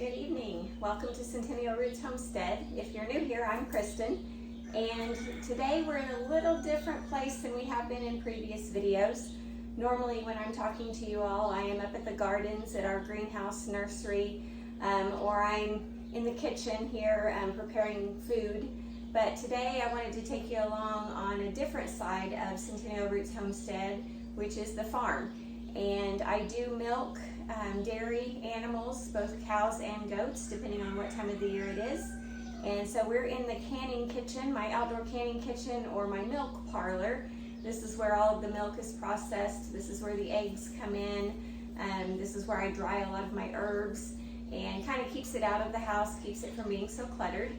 Good evening. Welcome to Centennial Roots Homestead. If you're new here, I'm Kristen, and today we're in a little different place than we have been in previous videos. Normally when I'm talking to you all, I am up at the gardens at our greenhouse nursery, or I'm in the kitchen here preparing food. But today I wanted to take you along on a different side of Centennial Roots Homestead, which is the farm. And I do milk dairy animals, both cows and goats, depending on what time of the year it is. And so we're in the canning kitchen, my outdoor canning kitchen, or my milk parlor. This is where all of the milk is processed. This is where the eggs come in. This is where I dry a lot of my herbs and kind of keeps it out of the house, keeps it from being so cluttered.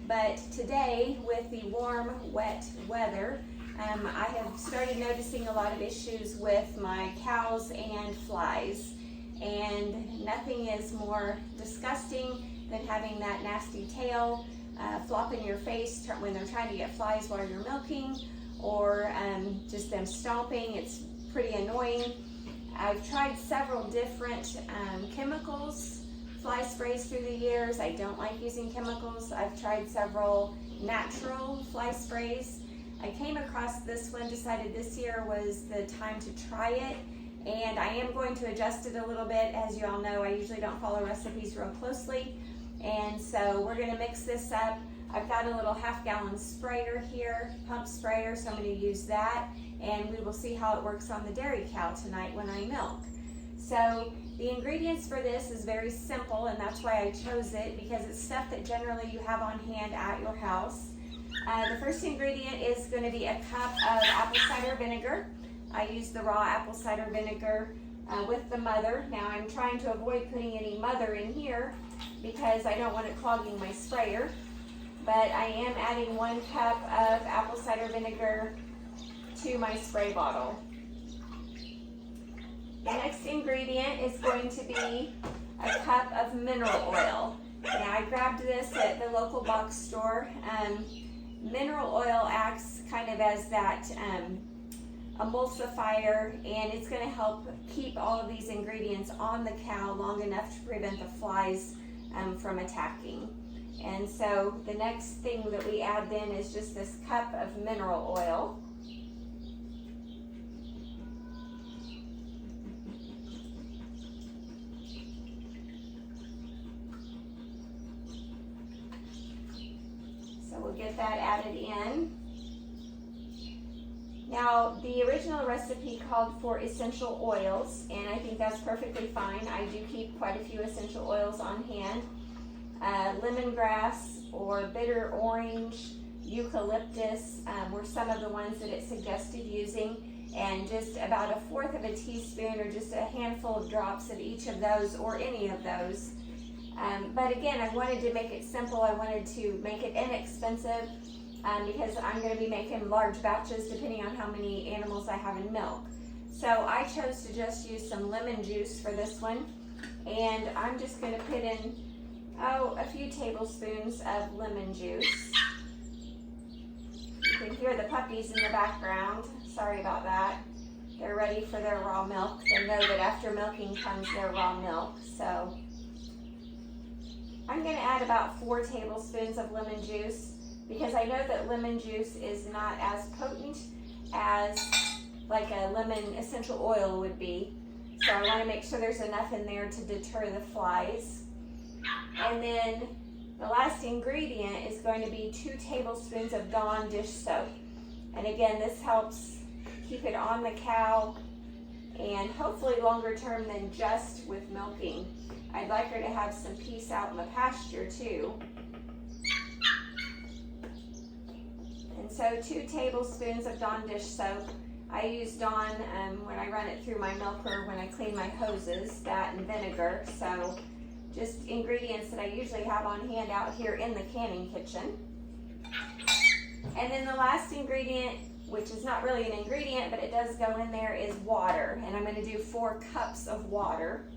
But today, with the warm, wet weather, I have started noticing a lot of issues with my cows and flies. And nothing is more disgusting than having that nasty tail flop in your face when they're trying to get flies while you're milking, or just them stomping. It's pretty annoying. I've tried several different chemicals, fly sprays through the years. I don't like using chemicals. I've tried several natural fly sprays. I came across this one, decided this year was the time to try it. And I am going to adjust it a little bit. As you all know, I usually don't follow recipes real closely. And so we're gonna mix this up. I've got a little half-gallon sprayer here, pump sprayer, so I'm gonna use that. And we will see how it works on the dairy cow tonight when I milk. So the ingredients for this is very simple, and that's why I chose it, because it's stuff that generally you have on hand at your house. The first ingredient is gonna be a cup of apple cider vinegar. I use the raw apple cider vinegar with the mother. Now I'm trying to avoid putting any mother in here because I don't want it clogging my sprayer. But I am adding 1 cup of apple cider vinegar to my spray bottle. The next ingredient is going to be a cup of mineral oil. Now I grabbed this at the local box store. Mineral oil acts kind of as that emulsifier, and it's going to help keep all of these ingredients on the cow long enough to prevent the flies from attacking. And so the next thing that we add then is just this cup of mineral oil. So we'll get that added in. Now, the original recipe called for essential oils, and I think that's perfectly fine. I do keep quite a few essential oils on hand. Lemongrass or bitter orange, eucalyptus were some of the ones that it suggested using, and just about 1/4 of a teaspoon or just a handful of drops of each of those, or any of those. But again, I wanted to make it simple. I wanted to make it inexpensive. Because I'm going to be making large batches depending on how many animals I have in milk. So I chose to just use some lemon juice for this one, and I'm just going to put in a few tablespoons of lemon juice. You can hear the puppies in the background. Sorry about that. They're ready for their raw milk. They know that after milking comes their raw milk. So I'm going to add about 4 tablespoons of lemon juice, because I know that lemon juice is not as potent as like a lemon essential oil would be. So I want to make sure there's enough in there to deter the flies. And then the last ingredient is going to be 2 tablespoons of Dawn dish soap. And again, this helps keep it on the cow, and hopefully longer term than just with milking. I'd like her to have some peace out in the pasture too. And so 2 tablespoons of Dawn dish soap. I use Dawn when I run it through my milker, when I clean my hoses, that and vinegar. So just ingredients that I usually have on hand out here in the canning kitchen. And then the last ingredient, which is not really an ingredient, but it does go in there, is water. And I'm going to do 4 cups of water.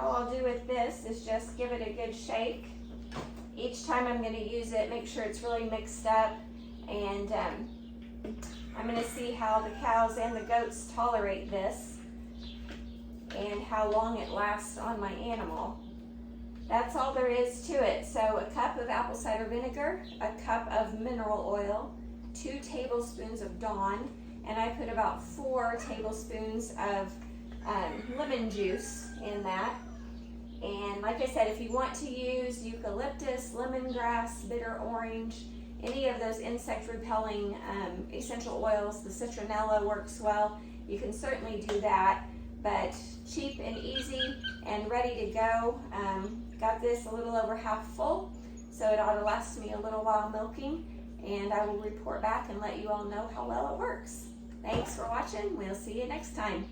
all I'll do with this is just give it a good shake. Each time I'm going to use it, make sure it's really mixed up, and I'm going to see how the cows and the goats tolerate this and how long it lasts on my animal. That's all there is to it. So a cup of apple cider vinegar, a cup of mineral oil, 2 tablespoons of Dawn, and I put about 4 tablespoons of lemon juice in that. And like I said, if you want to use eucalyptus, lemongrass, bitter orange, any of those insect repelling essential oils, the citronella works well. You can certainly do that, but cheap and easy and ready to go. Got this a little over half full, so it ought to last me a little while milking, and I will report back and let you all know how well it works. Thanks for watching. We'll see you next time.